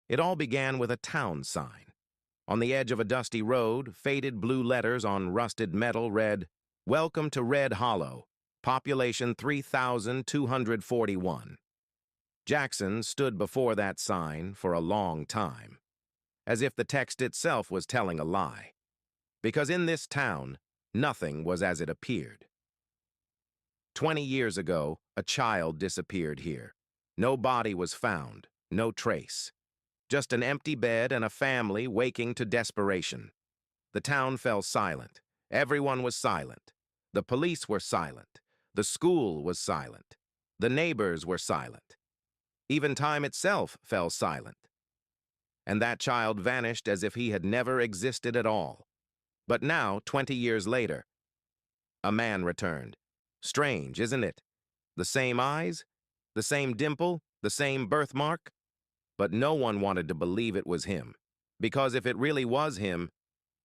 It all began with a town sign. On the edge of a dusty road, faded blue letters on rusted metal read, "Welcome to Red Hollow, population 3,241. Jackson stood before that sign for a long time, as if the text itself was telling a lie. Because in this town, nothing was as it appeared. 20 years ago, a child disappeared here. No body was found, no trace. Just an empty bed and a family waking to desperation. The town fell silent. Everyone was silent. The police were silent. The school was silent. The neighbors were silent. Even time itself fell silent. And that child vanished as if he had never existed at all. But now, 20 years later, a man returned. Strange, isn't it? The same eyes, the same dimple, the same birthmark. But no one wanted to believe it was him, because if it really was him,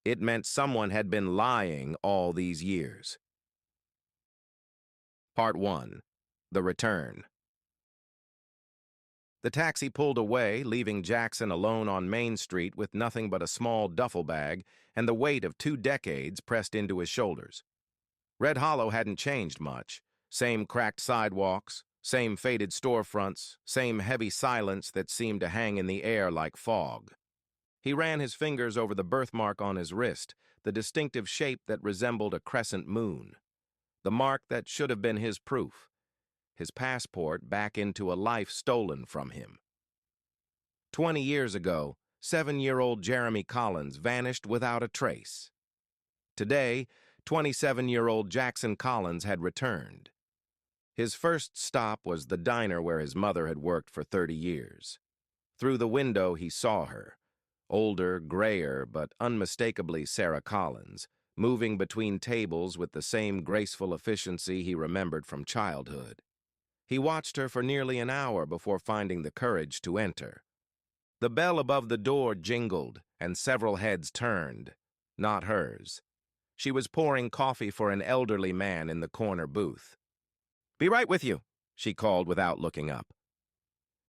it meant someone had been lying all these years. Part 1. The Return. The taxi pulled away, leaving Jackson alone on Main Street with nothing but a small duffel bag and the weight of 2 decades pressed into his shoulders. Red Hollow hadn't changed much. Same cracked sidewalks, same faded storefronts, same heavy silence that seemed to hang in the air like fog. He ran his fingers over the birthmark on his wrist, the distinctive shape that resembled a crescent moon. The mark that should have been his proof. His passport back into a life stolen from him. 20 years ago, 7-year-old Jeremy Collins vanished without a trace. Today, 27-year-old Jackson Collins had returned. His first stop was the diner where his mother had worked for 30 years. Through the window, he saw her, older, grayer, but unmistakably Sarah Collins, moving between tables with the same graceful efficiency he remembered from childhood. He watched her for nearly an hour before finding the courage to enter. The bell above the door jingled, and several heads turned, not hers. She was pouring coffee for an elderly man in the corner booth. "Be right with you," she called without looking up.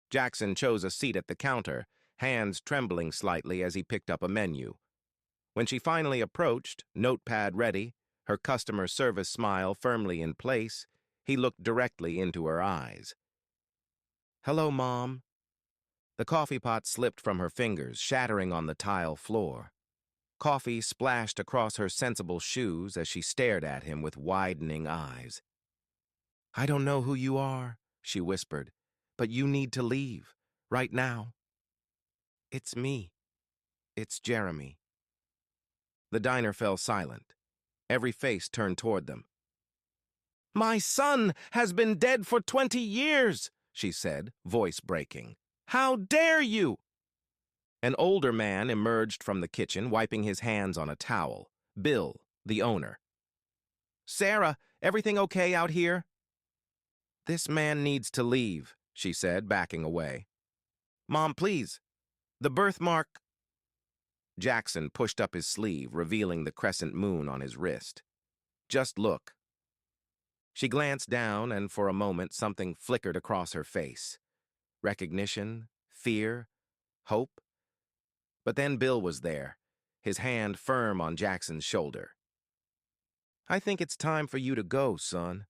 Jackson chose a seat at the counter, hands trembling slightly as he picked up a menu. When she finally approached, notepad ready, her customer service smile firmly in place, he looked directly into her eyes. "Hello, Mom." The coffee pot slipped from her fingers, shattering on the tile floor. Coffee splashed across her sensible shoes as she stared at him with widening eyes. "I don't know who you are," she whispered, "but you need to leave, right now." "It's me. It's Jeremy." The diner fell silent. Every face turned toward them. "My son has been dead for 20 years, she said, voice breaking. "How dare you?" An older man emerged from the kitchen, wiping his hands on a towel. Bill, the owner. "Sarah, everything okay out here?" "This man needs to leave," she said, backing away. "Mom, please. The birthmark—" Jackson pushed up his sleeve, revealing the crescent moon on his wrist. "Just look." She glanced down, and for a moment something flickered across her face. Recognition, fear, hope. But then Bill was there, his hand firm on Jackson's shoulder. "I think it's time for you to go, son."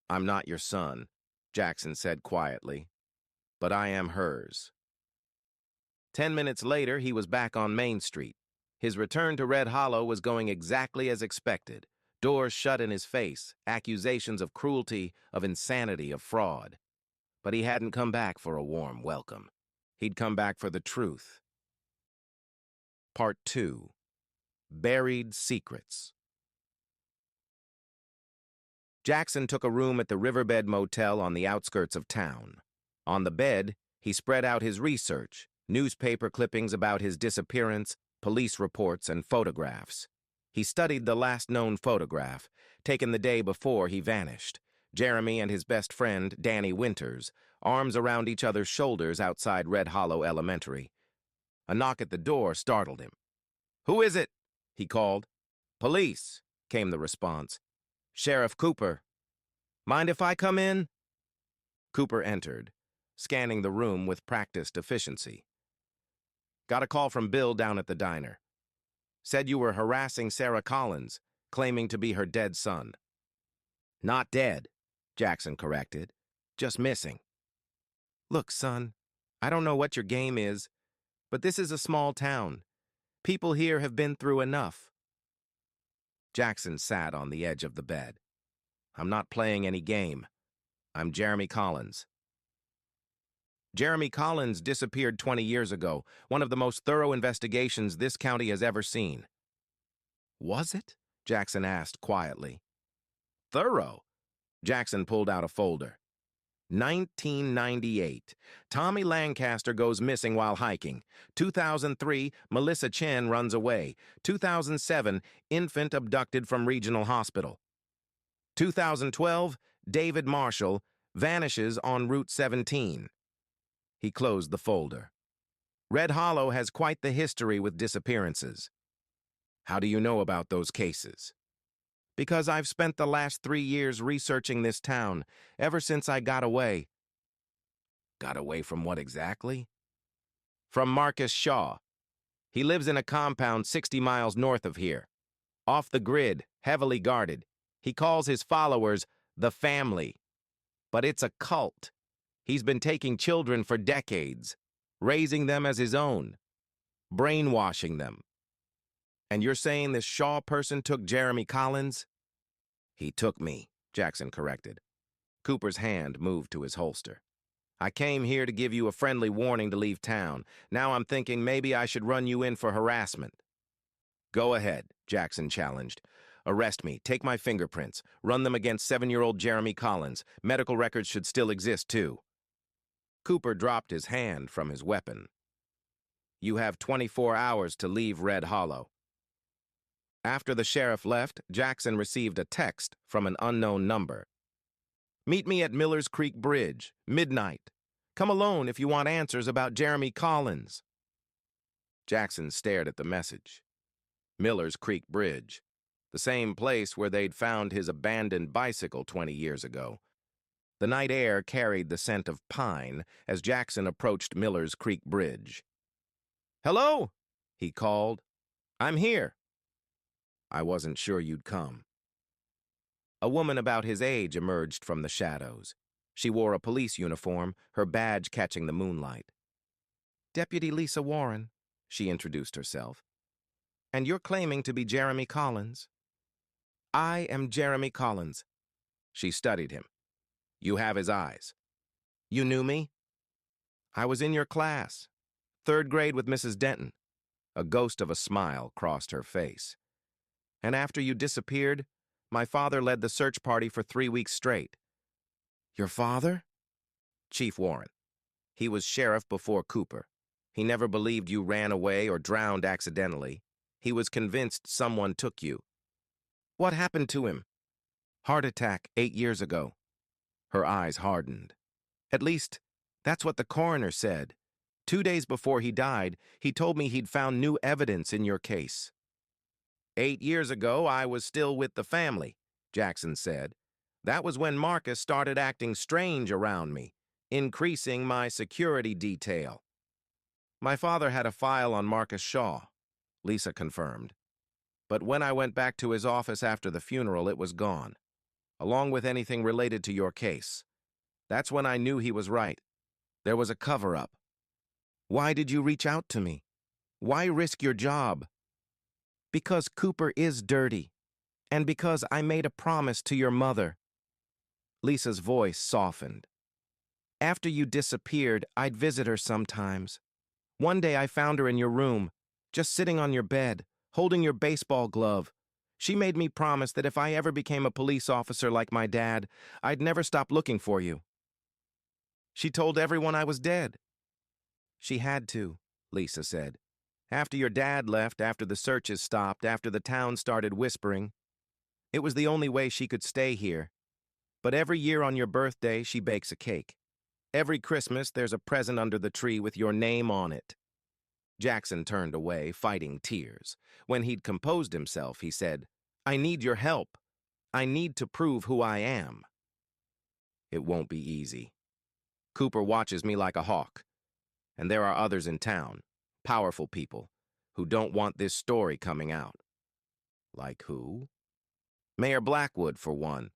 "I'm not your son," Jackson said quietly, "but I am hers." 10 minutes later, he was back on Main Street. His return to Red Hollow was going exactly as expected. Doors shut in his face, accusations of cruelty, of insanity, of fraud. But he hadn't come back for a warm welcome. He'd come back for the truth. Part 2. Buried Secrets. Jackson took a room at the Riverbed Motel on the outskirts of town. On the bed, he spread out his research, newspaper clippings about his disappearance, police reports, and photographs. He studied the last known photograph, taken the day before he vanished. Jeremy and his best friend, Danny Winters, arms around each other's shoulders outside Red Hollow Elementary. A knock at the door startled him. "Who is it?" he called. "Police," came the response. "Sheriff Cooper." "Mind if I come in?" Cooper entered, scanning the room with practiced efficiency. Got a call from Bill down at the diner. Said you were harassing Sarah Collins, claiming to be her dead son. Not dead, Jackson corrected. Just missing. Look, son, I don't know what your game is, but this is a small town. People here have been through enough. Jackson sat on the edge of the bed. I'm not playing any game. I'm Jeremy Collins. Jeremy Collins disappeared 20 years ago, one of the most thorough investigations this county has ever seen. Was it? Jackson asked quietly. Thorough? Jackson pulled out a folder. 1998. Tommy Lancaster goes missing while hiking. 2003, Melissa Chen runs away. 2007, infant abducted from regional hospital. 2012, David Marshall vanishes on Route 17. He closed the folder. Red Hollow has quite the history with disappearances. How do you know about those cases? Because I've spent the last 3 years researching this town, ever since I got away. Got away from what exactly? From Marcus Shaw. He lives in a compound 60 miles north of here. Off the grid, heavily guarded. He calls his followers the family. But it's a cult. He's been taking children for decades, raising them as his own, brainwashing them. And you're saying this Shaw person took Jeremy Collins? He took me, Jackson corrected. Cooper's hand moved to his holster. I came here to give you a friendly warning to leave town. Now I'm thinking maybe I should run you in for harassment. Go ahead, Jackson challenged. Arrest me, take my fingerprints, run them against 7-year-old Jeremy Collins. Medical records should still exist, too. Cooper dropped his hand from his weapon. You have 24 hours to leave Red Hollow. After the sheriff left, Jackson received a text from an unknown number. Meet me at Millers Creek Bridge, midnight. Come alone if you want answers about Jeremy Collins. Jackson stared at the message. Millers Creek Bridge, the same place where they'd found his abandoned bicycle 20 years ago. The night air carried the scent of pine as Jackson approached Millers Creek Bridge. Hello, he called. I'm here. I wasn't sure you'd come. A woman about his age emerged from the shadows. She wore a police uniform, her badge catching the moonlight. Deputy Lisa Warren, she introduced herself. And you're claiming to be Jeremy Collins? I am Jeremy Collins. She studied him. You have his eyes. You knew me? I was in your class. 3rd grade with Mrs. Denton. A ghost of a smile crossed her face. And after you disappeared, my father led the search party for 3 weeks straight. Your father? Chief Warren. He was sheriff before Cooper. He never believed you ran away or drowned accidentally. He was convinced someone took you. What happened to him? Heart attack 8 years ago. Her eyes hardened. At least, that's what the coroner said. 2 days before he died, he told me he'd found new evidence in your case. 8 years ago, I was still with the family, Jackson said. That was when Marcus started acting strange around me, increasing my security detail. My father had a file on Marcus Shaw, Lisa confirmed. But when I went back to his office after the funeral, it was gone, along with anything related to your case. That's when I knew he was right. There was a cover-up. Why did you reach out to me? Why risk your job? Because Cooper is dirty, and because I made a promise to your mother. Lisa's voice softened. After you disappeared, I'd visit her sometimes. One day I found her in your room, just sitting on your bed, holding your baseball glove. She made me promise that if I ever became a police officer like my dad, I'd never stop looking for you. She told everyone I was dead. She had to, Lisa said. After your dad left, after the searches stopped, after the town started whispering, it was the only way she could stay here. But every year on your birthday, she bakes a cake. Every Christmas, there's a present under the tree with your name on it. Jackson turned away, fighting tears. When he'd composed himself, he said, I need your help. I need to prove who I am. It won't be easy. Cooper watches me like a hawk. And there are others in town. Powerful people who don't want this story coming out. Like who? Mayor Blackwood, for one,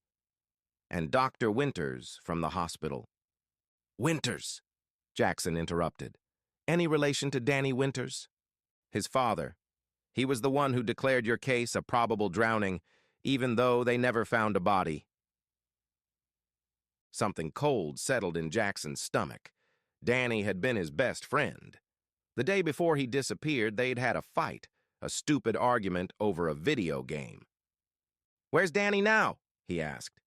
and Dr. Winters from the hospital. Winters, Jackson interrupted. Any relation to Danny Winters? His father. He was the one who declared your case a probable drowning, even though they never found a body. Something cold settled in Jackson's stomach. Danny had been his best friend. The day before he disappeared, they'd had a fight, a stupid argument over a video game. "Where's Danny now?" he asked.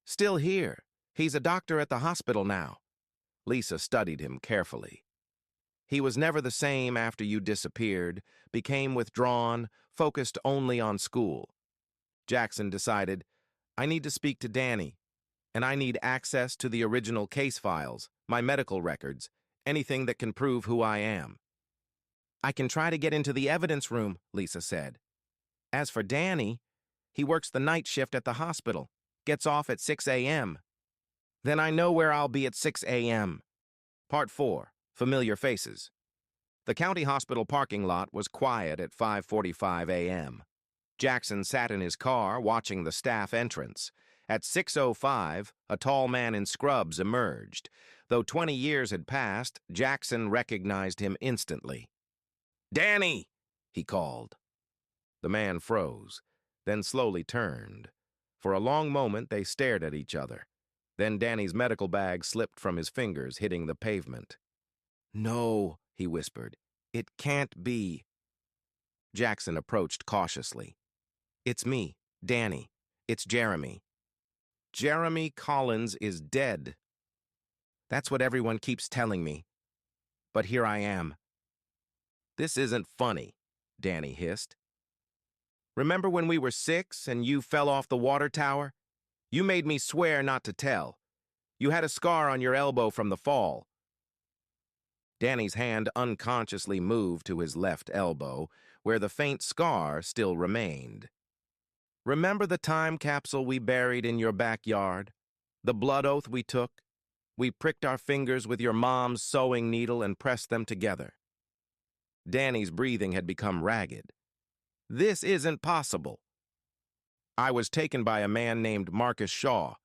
"Still here. He's a doctor at the hospital now." Lisa studied him carefully. "He was never the same after you disappeared, became withdrawn, focused only on school." Jackson decided, "I need to speak to Danny, and I need access to the original case files, my medical records, anything that can prove who I am." "I can try to get into the evidence room," Lisa said. "As for Danny, he works the night shift at the hospital, gets off at 6 a.m. Then I know where I'll be at 6 a.m. Part 4. Familiar Faces. The county hospital parking lot was quiet at 5:45 a.m. Jackson sat in his car watching the staff entrance. At 6:05, a tall man in scrubs emerged. Though 20 years had passed, Jackson recognized him instantly. "Danny!" he called. The man froze, then slowly turned. For a long moment, they stared at each other. Then Danny's medical bag slipped from his fingers, hitting the pavement. "No," he whispered. "It can't be." Jackson approached cautiously. "It's me, Danny. It's Jeremy." "Jeremy Collins is dead." "That's what everyone keeps telling me. But here I am." "This isn't funny," Danny hissed. "Remember when we were 6 and you fell off the water tower? You made me swear not to tell. You had a scar on your elbow from the fall." Danny's hand unconsciously moved to his left elbow, where the faint scar still remained. "Remember the time capsule we buried in your backyard? The blood oath we took? We pricked our fingers with your mom's sewing needle and pressed them together." Danny's breathing had become ragged. "This isn't possible." "I was taken by a man named Marcus Shaw.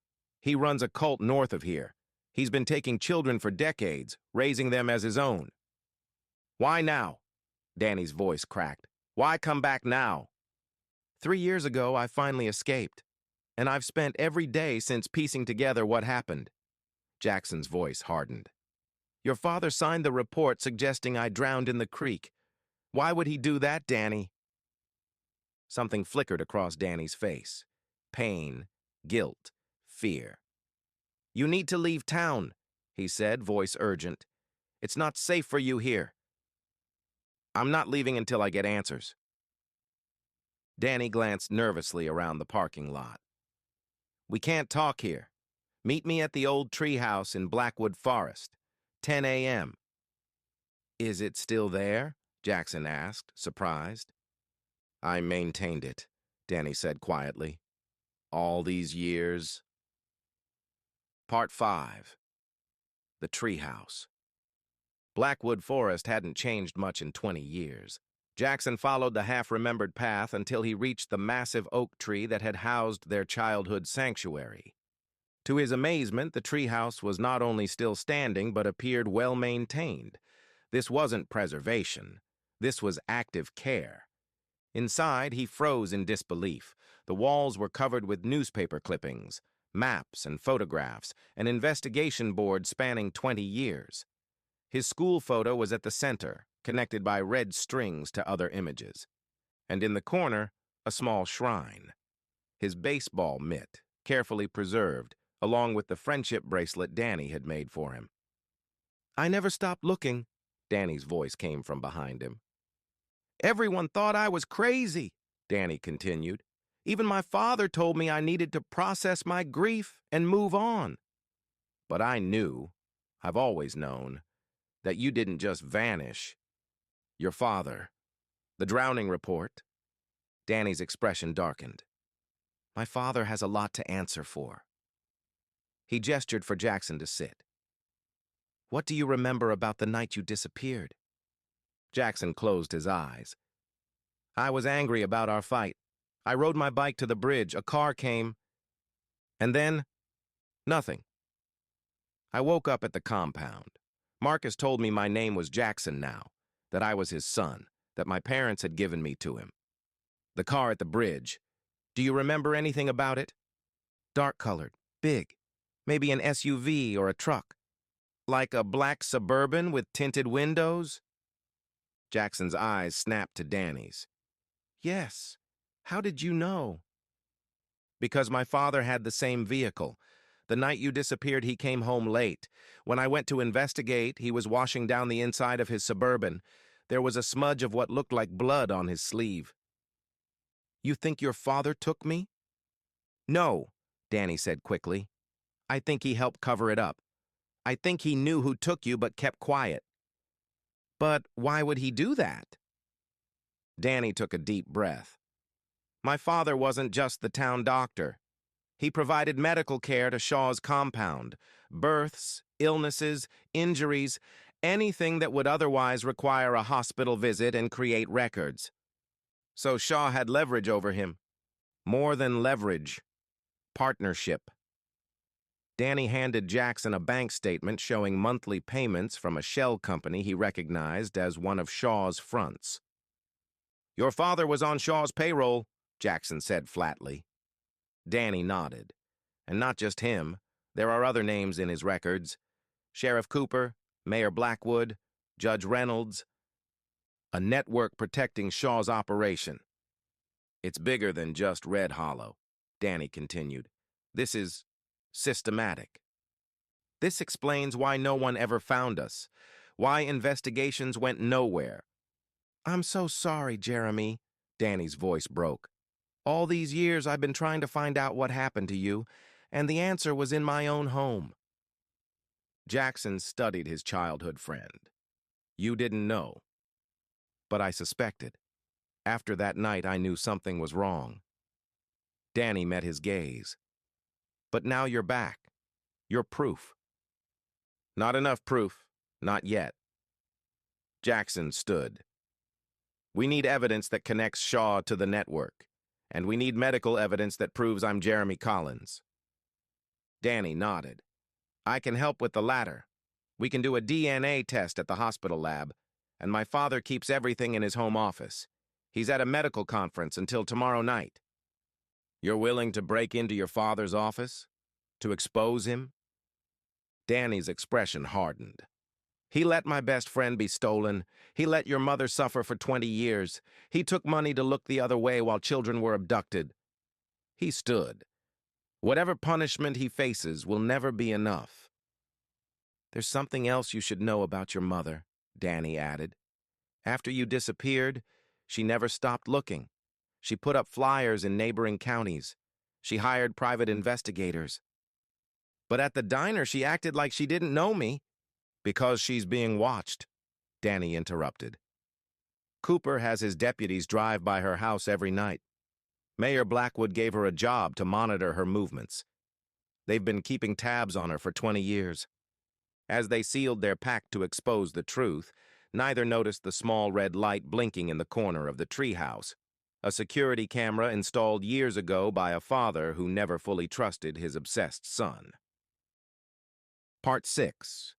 He runs a cult north of here. He's been taking children for decades, raising them as his own." "Why now?" Danny's voice cracked. "Why come back now?" 3 years ago, I finally escaped, and I've spent every day since piecing together what happened." Jackson's voice hardened. "Your father signed the report suggesting I drowned in the creek. Why would he do that, Danny?" Something flickered across Danny's face. Pain, guilt, fear. "You need to leave town," he said, voice urgent. "It's not safe for you here." "I'm not leaving until I get answers." Danny glanced nervously around the parking lot. "We can't talk here. Meet me at the old treehouse in Blackwood Forest, 10 a.m. "Is it still there?" Jackson asked, surprised. "I maintained it," Danny said quietly. "All these years." Part 5. The Treehouse. Blackwood Forest hadn't changed much in 20 years. Jackson followed the half-remembered path until he reached the massive oak tree that had housed their childhood sanctuary. To his amazement, the treehouse was not only still standing but appeared well-maintained. This wasn't preservation. This was active care. Inside, he froze in disbelief. The walls were covered with newspaper clippings, maps and photographs, an investigation board spanning 20 years. His school photo was at the center, connected by red strings to other images. And in the corner, a small shrine. His baseball mitt, carefully preserved, along with the friendship bracelet Danny had made for him. "I never stopped looking," Danny's voice came from behind him. "Everyone thought I was crazy," Danny continued. "Even my father told me I needed to process my grief and move on. But I knew, I've always known, that you didn't just vanish. Your father, the drowning report." Danny's expression darkened. "My father has a lot to answer for." He gestured for Jackson to sit. "What do you remember about the night you disappeared?" Jackson closed his eyes. I was angry about our fight. I rode my bike to the bridge. A car came. And then, nothing. I woke up at the compound. Marcus told me my name was Jackson now, that I was his son, that my parents had given me to him. The car at the bridge. Do you remember anything about it? Dark-colored, big, maybe an SUV or a truck. Like a black Suburban with tinted windows? Jackson's eyes snapped to Danny's. Yes. How did you know? Because my father had the same vehicle. The night you disappeared, he came home late. When I went to investigate, he was washing down the inside of his Suburban. There was a smudge of what looked like blood on his sleeve. You think your father took me? No, Danny said quickly. I think he helped cover it up. I think he knew who took you but kept quiet. But why would he do that? Danny took a deep breath. My father wasn't just the town doctor. He provided medical care to Shaw's compound, births, illnesses, injuries, anything that would otherwise require a hospital visit and create records. So Shaw had leverage over him. More than leverage. Partnership. Danny handed Jackson a bank statement showing monthly payments from a shell company he recognized as one of Shaw's fronts. Your father was on Shaw's payroll, Jackson said flatly. Danny nodded. And not just him. There are other names in his records. Sheriff Cooper, Mayor Blackwood, Judge Reynolds. A network protecting Shaw's operation. It's bigger than just Red Hollow, Danny continued. This is systematic. This explains why no one ever found us, why investigations went nowhere. I'm so sorry, Jeremy, Danny's voice broke. All these years I've been trying to find out what happened to you, and the answer was in my own home. Jackson studied his childhood friend. You didn't know. But I suspected. After that night, I knew something was wrong. Danny met his gaze. But now you're back. You're proof. Not enough proof. Not yet. Jackson stood. We need evidence that connects Shaw to the network, and we need medical evidence that proves I'm Jeremy Collins. Danny nodded. I can help with the latter. We can do a DNA test at the hospital lab, and my father keeps everything in his home office. He's at a medical conference until tomorrow night. You're willing to break into your father's office? To expose him? Danny's expression hardened. He let my best friend be stolen. He let your mother suffer for 20 years. He took money to look the other way while children were abducted. He stood. Whatever punishment he faces will never be enough. There's something else you should know about your mother, Danny added. After you disappeared, she never stopped looking. She put up flyers in neighboring counties. She hired private investigators. But at the diner, she acted like she didn't know me. Because she's being watched, Danny interrupted. Cooper has his deputies drive by her house every night. Mayor Blackwood gave her a job to monitor her movements. They've been keeping tabs on her for 20 years. As they sealed their pact to expose the truth, neither noticed the small red light blinking in the corner of the treehouse, a security camera installed years ago by a father who never fully trusted his obsessed son. Part 6.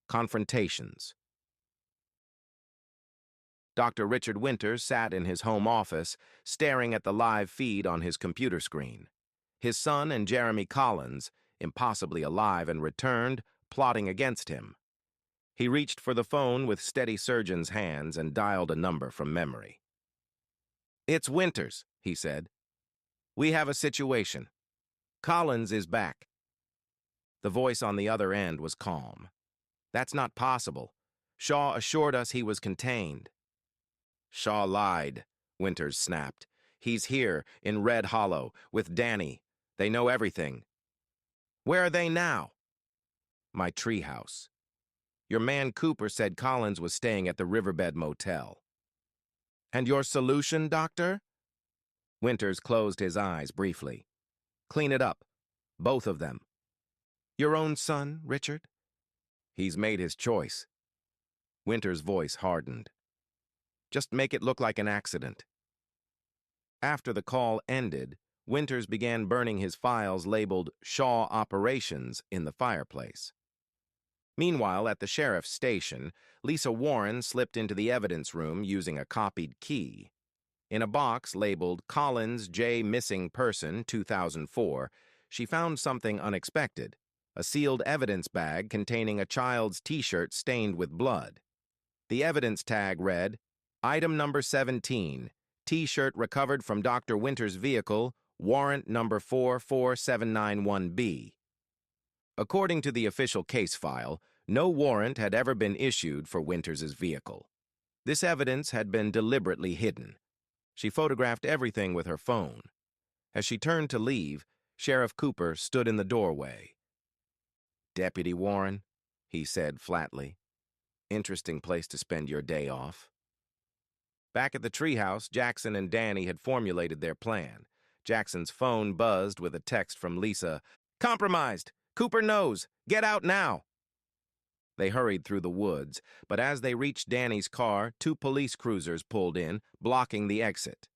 Confrontations. Dr. Richard Winters sat in his home office, staring at the live feed on his computer screen. His son and Jeremy Collins, impossibly alive and returned, plotting against him. He reached for the phone with steady surgeon's hands and dialed a number from memory. It's Winters, he said. We have a situation. Collins is back. The voice on the other end was calm. That's not possible. Shaw assured us he was contained. Shaw lied, Winters snapped. He's here, in Red Hollow, with Danny. They know everything. Where are they now? My treehouse. Your man Cooper said Collins was staying at the Riverbed Motel. And your solution, Doctor? Winters closed his eyes briefly. Clean it up. Both of them. Your own son, Richard? He's made his choice. Winters' voice hardened. Just make it look like an accident. After the call ended, Winters began burning his files labeled Shaw Operations in the fireplace. Meanwhile, at the sheriff's station, Lisa Warren slipped into the evidence room using a copied key. In a box labeled Collins J. Missing Person 2004, she found something unexpected, a sealed evidence bag containing a child's t-shirt stained with blood. The evidence tag read, Item number 17, T-shirt recovered from Dr. Winters' vehicle, warrant number 44791B. According to the official case file, no warrant had ever been issued for Winters' vehicle. This evidence had been deliberately hidden. She photographed everything with her phone. As she turned to leave, Sheriff Cooper stood in the doorway. "Deputy Warren," he said flatly, "interesting place to spend your day off." Back at the treehouse, Jackson and Danny had formulated their plan. Jackson's phone buzzed with a text from Lisa. "Compromised! Cooper knows! Get out now!" They hurried through the woods, but as they reached Danny's car, 2 police cruisers pulled in, blocking the exit.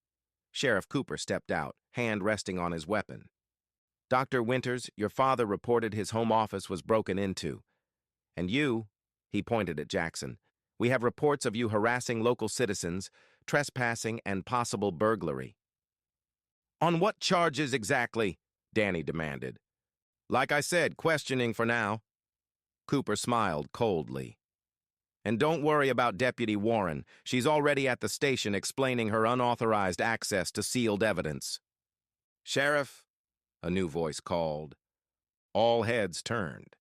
Sheriff Cooper stepped out, hand resting on his weapon. "Dr. Winters, your father reported his home office was broken into. And you," he pointed at Jackson, "we have reports of you harassing local citizens, trespassing, and possible burglary." "On what charges exactly?" Danny demanded. "Like I said, questioning for now." Cooper smiled coldly. "And don't worry about Deputy Warren. She's already at the station explaining her unauthorized access to sealed evidence." "Sheriff," a new voice called. All heads turned.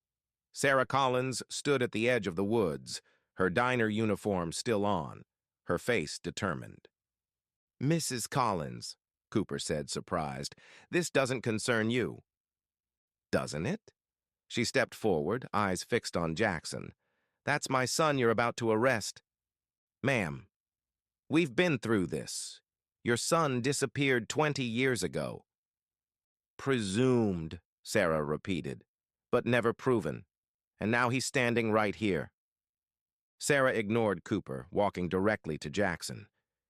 Sarah Collins stood at the edge of the woods, her diner uniform still on, her face determined. "Mrs. Collins," Cooper said, surprised, "this doesn't concern you." "Doesn't it?" She stepped forward, eyes fixed on Jackson. "That's my son you're about to arrest." "Ma'am, we've been through this. Your son disappeared 20 years ago." "Presumed," Sarah repeated, "but never proven. And now he's standing right here." Sarah ignored Cooper, walking directly to Jackson.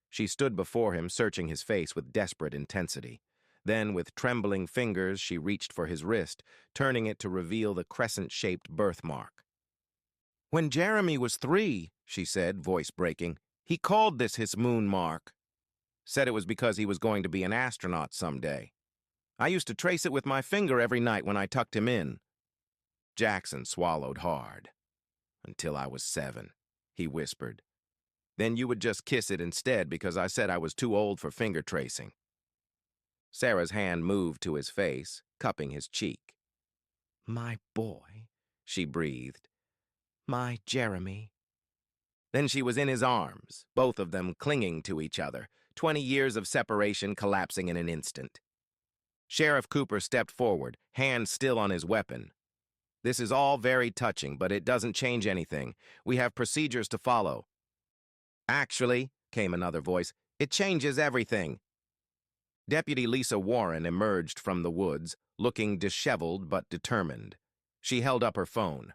She stood before him, searching his face with desperate intensity. Then, with trembling fingers, she reached for his wrist, turning it to reveal the crescent-shaped birthmark. "When Jeremy was 3, she said, voice breaking, he called this his moon mark. Said it was because he was going to be an astronaut someday. I used to trace it with my finger every night when I tucked him in." Jackson swallowed hard. "Until I was 7, he whispered. Then you would just kiss it instead because I said I was too old for finger tracing." Sarah's hand moved to his face, cupping his cheek. "My boy," she breathed. "My Jeremy." Then she was in his arms, both of them clinging to each other, 20 years of separation collapsing in an instant. Sheriff Cooper stepped forward, hand still on his weapon. "This is all very touching, but it doesn't change anything. We have procedures to follow." "Actually," came another voice, "it changes everything." Deputy Lisa Warren emerged from the woods, looking disheveled but determined. She held up her phone.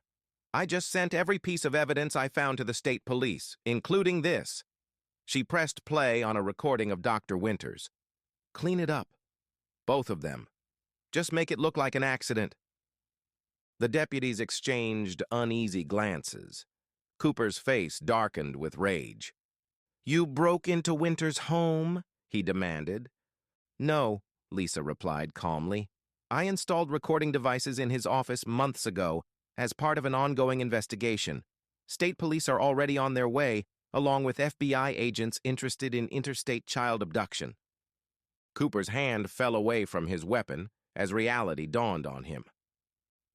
"I just sent every piece of evidence I found to the state police, including this." She pressed play on a recording of Dr. Winters. "Clean it up. Both of them. Just make it look like an accident." The deputies exchanged uneasy glances. Cooper's face darkened with rage. "You broke into Winters' home?" he demanded. "No," Lisa replied calmly. "I installed recording devices in his office months ago as part of an ongoing investigation. State police are already on their way, along with FBI agents interested in interstate child abduction." Cooper's hand fell away from his weapon as reality dawned on him.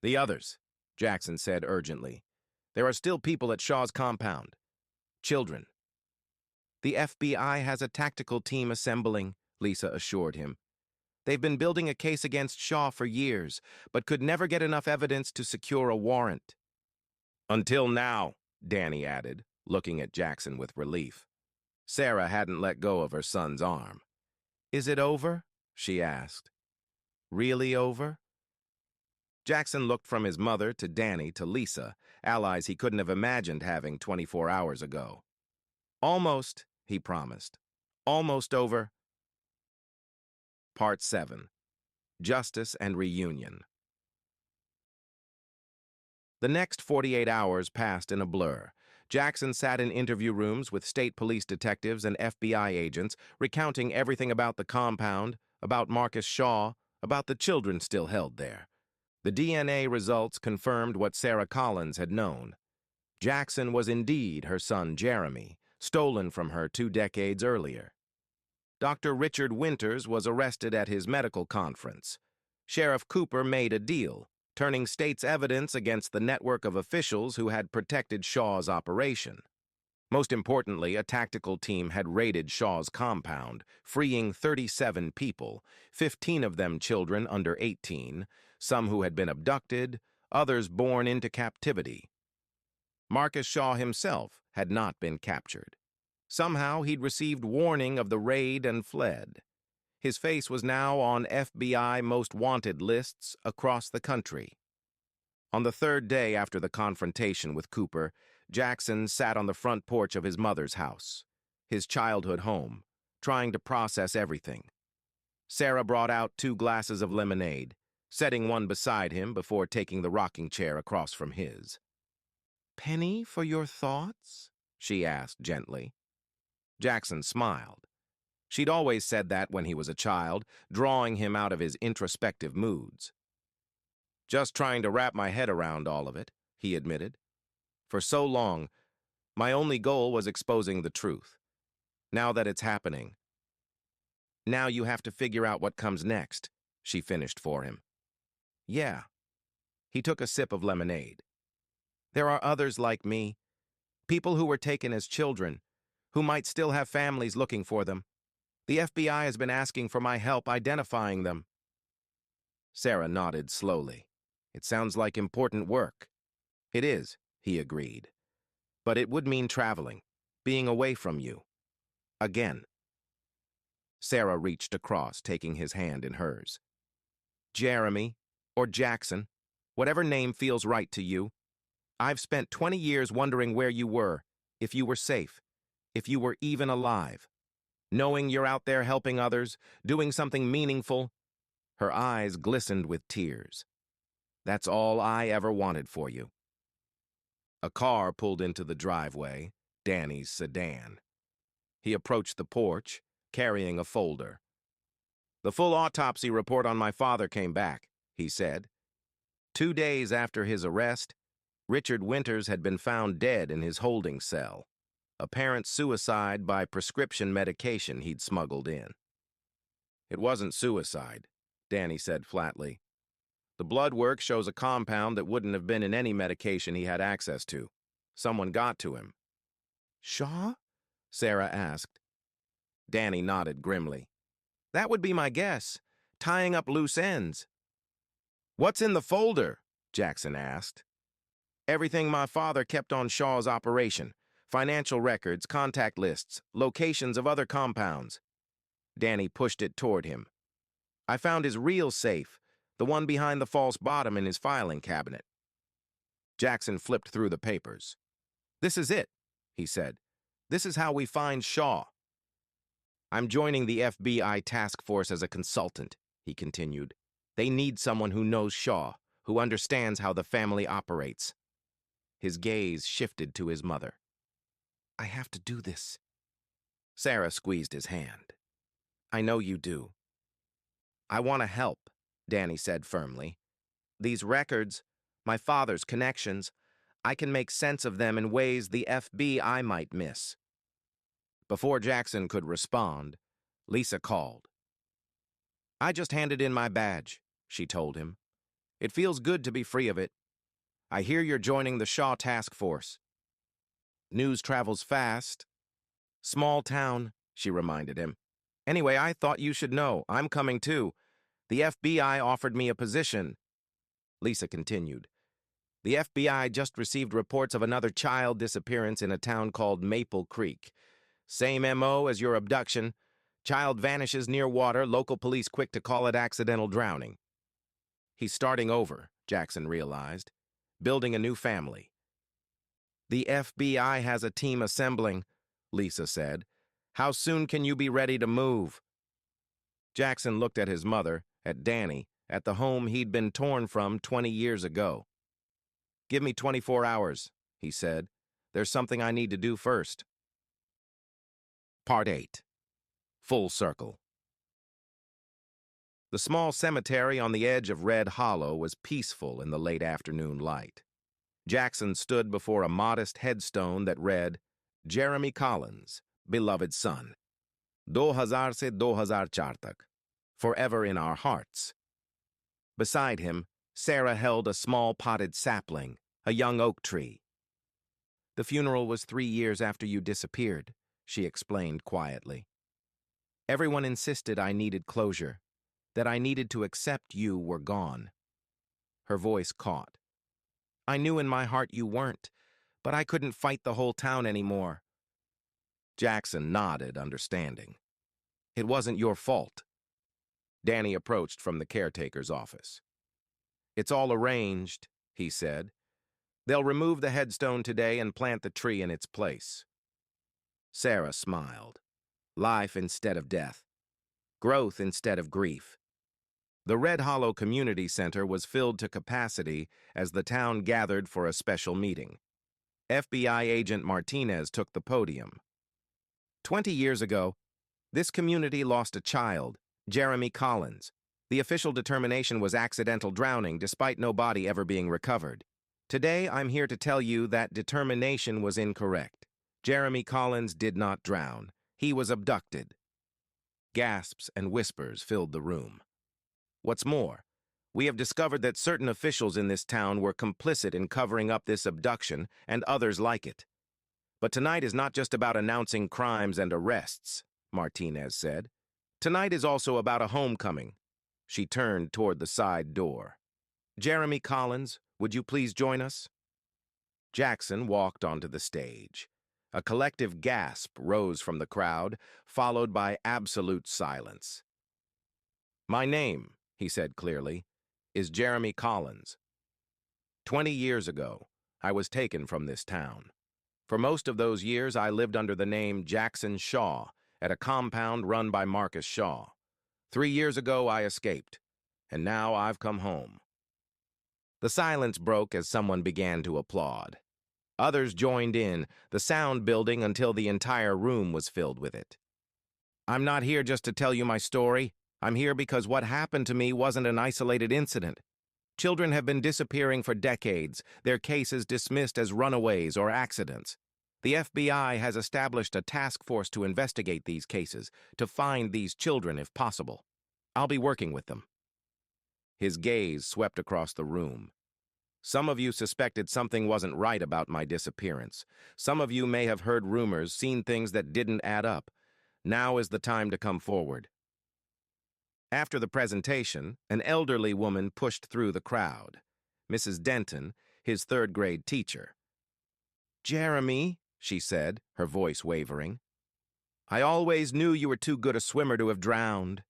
"The others," Jackson said urgently. "There are still people at Shaw's compound. Children." "The FBI has a tactical team assembling," Lisa assured him. "They've been building a case against Shaw for years, but could never get enough evidence to secure a warrant." "Until now," Danny added, looking at Jackson with relief. Sarah hadn't let go of her son's arm. "Is it over?" she asked. "Really over?" Jackson looked from his mother to Danny to Lisa, allies he couldn't have imagined having 24 hours ago. "Almost," he promised. Almost over. Part 7. Justice and Reunion. The next 48 hours passed in a blur. Jackson sat in interview rooms with state police detectives and FBI agents, recounting everything about the compound, about Marcus Shaw, about the children still held there. The DNA results confirmed what Sarah Collins had known. Jackson was indeed her son Jeremy, stolen from her 2 decades earlier. Dr. Richard Winters was arrested at his medical conference. Sheriff Cooper made a deal, turning state's evidence against the network of officials who had protected Shaw's operation. Most importantly, a tactical team had raided Shaw's compound, freeing 37 people, 15 of them children under 18, some who had been abducted, others born into captivity. Marcus Shaw himself had not been captured. Somehow he'd received warning of the raid and fled. His face was now on FBI most wanted lists across the country. On the 3rd day after the confrontation with Cooper, Jackson sat on the front porch of his mother's house, his childhood home, trying to process everything. Sarah brought out 2 glasses of lemonade, setting one beside him before taking the rocking chair across from his. "Penny for your thoughts?" she asked gently. Jackson smiled. She'd always said that when he was a child, drawing him out of his introspective moods. "Just trying to wrap my head around all of it," he admitted. "For so long, my only goal was exposing the truth. Now that it's happening, now you have to figure out what comes next," she finished for him. "Yeah." He took a sip of lemonade. "There are others like me, people who were taken as children, who might still have families looking for them. The FBI has been asking for my help identifying them." Sarah nodded slowly. "It sounds like important work." "It is," he agreed. "But it would mean traveling, being away from you. Again." Sarah reached across, taking his hand in hers. "Jeremy, or Jackson, whatever name feels right to you. I've spent 20 years wondering where you were, if you were safe, if you were even alive. Knowing you're out there helping others, doing something meaningful." Her eyes glistened with tears. "That's all I ever wanted for you." A car pulled into the driveway, Danny's sedan. He approached the porch, carrying a folder. "The full autopsy report on my father came back," he said. 2 days after his arrest, Richard Winters had been found dead in his holding cell. Apparent suicide by prescription medication he'd smuggled in. "It wasn't suicide," Danny said flatly. "The blood work shows a compound that wouldn't have been in any medication he had access to. Someone got to him." "Shaw?" Sarah asked. Danny nodded grimly. "That would be my guess. Tying up loose ends." "What's in the folder?" Jackson asked. "Everything my father kept on Shaw's operation. Financial records, contact lists, locations of other compounds." Danny pushed it toward him. "I found his real safe, the one behind the false bottom in his filing cabinet." Jackson flipped through the papers. "This is it," he said. "This is how we find Shaw." "I'm joining the FBI task force as a consultant," he continued. "They need someone who knows Shaw, who understands how the family operates." His gaze shifted to his mother. "I have to do this." Sarah squeezed his hand. "I know you do." "I want to help," Danny said firmly. "These records, my father's connections, I can make sense of them in ways the FBI might miss." Before Jackson could respond, Lisa called. "I just handed in my badge," she told him. "It feels good to be free of it. I hear you're joining the Shaw task force." "News travels fast." "Small town," she reminded him. "Anyway, I thought you should know. I'm coming too. The FBI offered me a position." Lisa continued. "The FBI just received reports of another child disappearance in a town called Maple Creek. Same MO as your abduction. Child vanishes near water, local police quick to call it accidental drowning." He's starting over, Jackson realized. Building a new family. "The FBI has a team assembling," Lisa said. How soon can you be ready to move? Jackson looked at his mother, at Danny, at the home he'd been torn from 20 years ago. Give me 24 hours, he said. There's something I need to do first. Part 8. Full Circle. The small cemetery on the edge of Red Hollow was peaceful in the late afternoon light. Jackson stood before a modest headstone that read, Jeremy Collins, beloved son. 2000 se 2004 tak. Forever in our hearts. Beside him, Sarah held a small potted sapling, a young oak tree. The funeral was 3 years after you disappeared, she explained quietly. Everyone insisted I needed closure, that I needed to accept you were gone. Her voice caught. I knew in my heart you weren't, but I couldn't fight the whole town anymore. Jackson nodded, understanding. It wasn't your fault. Danny approached from the caretaker's office. It's all arranged, he said. They'll remove the headstone today and plant the tree in its place. Sarah smiled. Life instead of death. Growth instead of grief. The Red Hollow Community Center was filled to capacity as the town gathered for a special meeting. FBI agent Martinez took the podium. 20 years ago, this community lost a child, Jeremy Collins. The official determination was accidental drowning, despite no body ever being recovered. Today, I'm here to tell you that determination was incorrect. Jeremy Collins did not drown. He was abducted. Gasps and whispers filled the room. What's more, we have discovered that certain officials in this town were complicit in covering up this abduction and others like it. But tonight is not just about announcing crimes and arrests, Martinez said. Tonight is also about a homecoming. She turned toward the side door. Jeremy Collins, would you please join us? Jackson walked onto the stage. A collective gasp rose from the crowd, followed by absolute silence. My name, he said clearly, is Jeremy Collins. 20 years ago, I was taken from this town. For most of those years, I lived under the name Jackson Shaw at a compound run by Marcus Shaw. 3 years ago, I escaped, and now I've come home. The silence broke as someone began to applaud. Others joined in, the sound building until the entire room was filled with it. I'm not here just to tell you my story. I'm here because what happened to me wasn't an isolated incident. Children have been disappearing for decades, their cases dismissed as runaways or accidents. The FBI has established a task force to investigate these cases, to find these children if possible. I'll be working with them. His gaze swept across the room. Some of you suspected something wasn't right about my disappearance. Some of you may have heard rumors, seen things that didn't add up. Now is the time to come forward. After the presentation, an elderly woman pushed through the crowd. Mrs. Denton, his third-grade teacher. Jeremy, she said, her voice wavering. I always knew you were too good a swimmer to have drowned.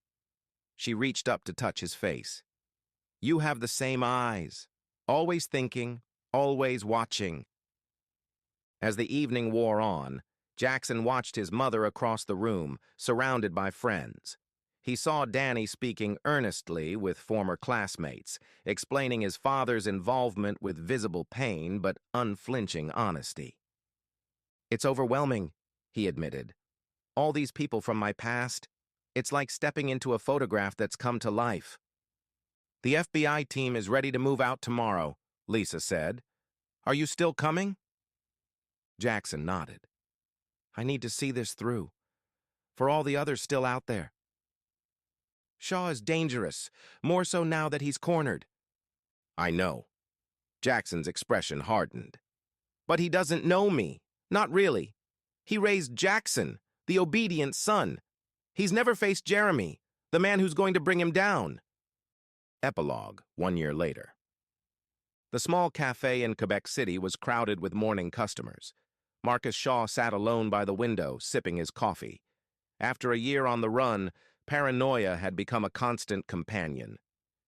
She reached up to touch his face. You have the same eyes. Always thinking, always watching. As the evening wore on, Jackson watched his mother across the room, surrounded by friends. He saw Danny speaking earnestly with former classmates, explaining his father's involvement with visible pain but unflinching honesty. It's overwhelming, he admitted. All these people from my past, it's like stepping into a photograph that's come to life. The FBI team is ready to move out tomorrow, Lisa said. Are you still coming? Jackson nodded. I need to see this through. For all the others still out there. Shaw is dangerous, more so now that he's cornered. I know. Jackson's expression hardened. But he doesn't know me. Not really. He raised Jackson, the obedient son. He's never faced Jeremy, the man who's going to bring him down. Epilogue, 1 year later. The small cafe in Quebec City was crowded with morning customers. Marcus Shaw sat alone by the window, sipping his coffee. After a year on the run, paranoia had become a constant companion.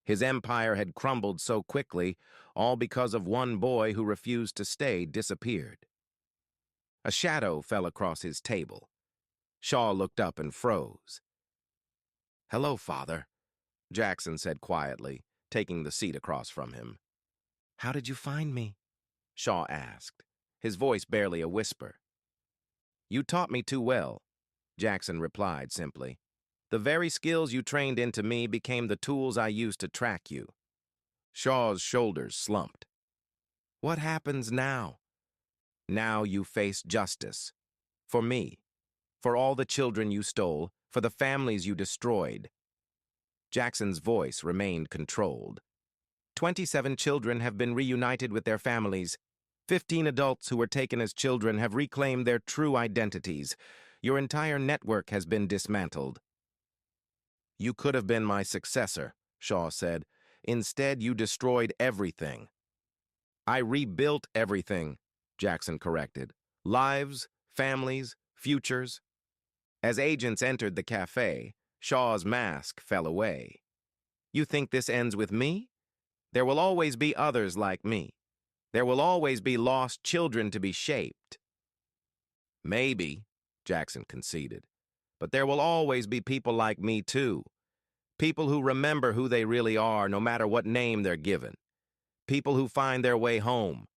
His empire had crumbled so quickly, all because of one boy who refused to stay disappeared. A shadow fell across his table. Shaw looked up and froze. "Hello, Father," Jackson said quietly, taking the seat across from him. "How did you find me?" Shaw asked, his voice barely a whisper. "You taught me too well," Jackson replied simply. "The very skills you trained into me became the tools I used to track you." Shaw's shoulders slumped. "What happens now?" "Now you face justice. For me. For all the children you stole. For the families you destroyed." Jackson's voice remained controlled. 27 children have been reunited with their families. 15 adults who were taken as children have reclaimed their true identities. Your entire network has been dismantled. "You could have been my successor," Shaw said. "Instead, you destroyed everything." "I rebuilt everything," Jackson corrected. "Lives, families, futures." As agents entered the cafe, Shaw's mask fell away. "You think this ends with me? There will always be others like me. There will always be lost children to be shaped." "Maybe," Jackson conceded, "but there will always be people like me too. People who remember who they really are no matter what name they're given. People who find their way home."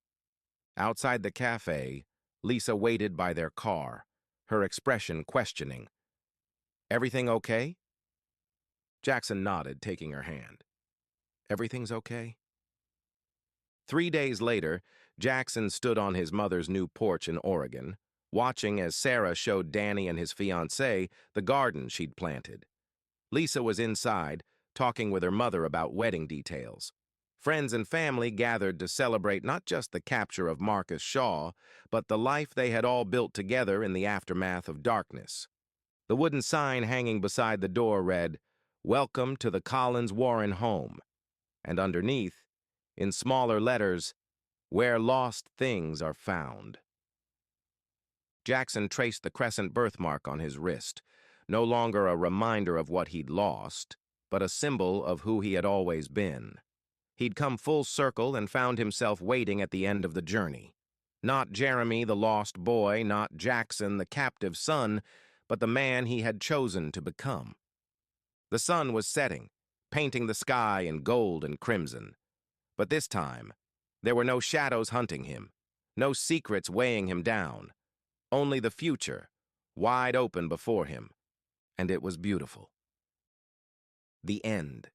Outside the cafe, Lisa waited by their car, her expression questioning. "Everything okay?" Jackson nodded, taking her hand. "Everything's okay?" 3 days later, Jackson stood on his mother's new porch in Oregon, watching as Sarah showed Danny and his fiancée the garden she'd planted. Lisa was inside, talking with her mother about wedding details. Friends and family gathered to celebrate not just the capture of Marcus Shaw, but the life they had all built together in the aftermath of darkness. The wooden sign hanging beside the door read, "Welcome to the Collins Warren home," and underneath, in smaller letters, "Where lost things are found." Jackson traced the crescent birthmark on his wrist, no longer a reminder of what he'd lost, but a symbol of who he had always been. He'd come full circle and found himself waiting at the end of the journey. Not Jeremy, the lost boy, not Jackson, the captive son, but the man he had chosen to become. The sun was setting, painting the sky in gold and crimson. But this time, there were no shadows hunting him, no secrets weighing him down, only the future, wide open before him, and it was beautiful. The end.